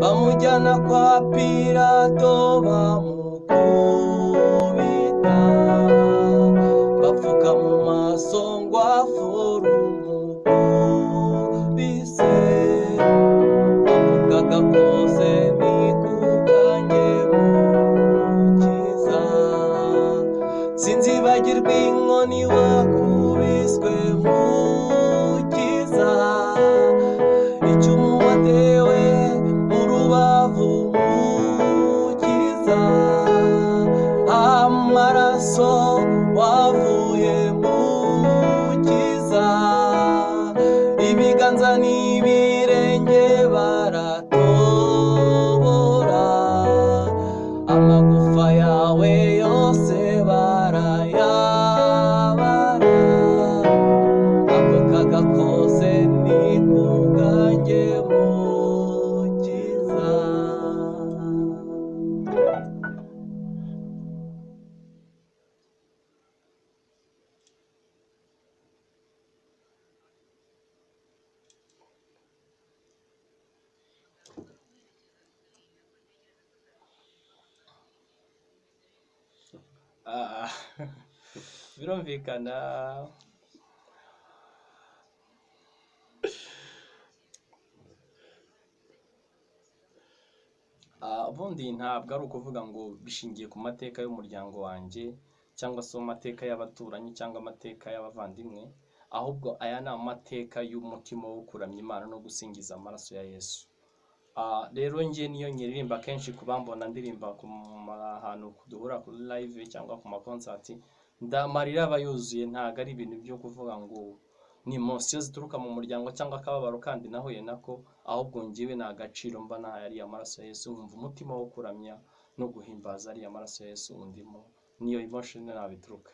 bamujyana kwa Pilato bamukubita, bapfuka mu maso ngo afure umukubise, avugaga kose nikubwanjye mukiza, sinzibagirwa inkoni wakubiswe mukiza, icumu watewe mu rubavu mukiza, amaraso wavuye mukiza, ibiganza n'ibirenge baratobora, amagufa yawe yose barayabara, ako kaga kose ni kubwanjye mukiza. Birumvikana ubundi ntabwo ari ukuvuga ngo bishingiye ku mateka y'umuryango wanjye cyangwa se mu mateka y'abaturanyi cyangwa amateka y'abavandimwe, ahubwo aya ni amateka y'umutima wo kuramya Imana no gusingiza amaraso ya Yesu. Rero njye niyo nyiririmba kenshi kubambona ndirimba ku ahantu duhura kuri live cyangwa ku makonsati, ndamarira aba yuzuye, ntago ari ibintu byo kuvuga ngo ni emotion zituruka mu muryango cyangwa akababaro kandi nahuye nako, ahubwo njyewe ni agaciro mba nahaye ariya maraso ya Yesu, nkumva umutima wo kuramya no guhimbaza ariya maraso ya Yesu undimo, niyo emotion nabituruka.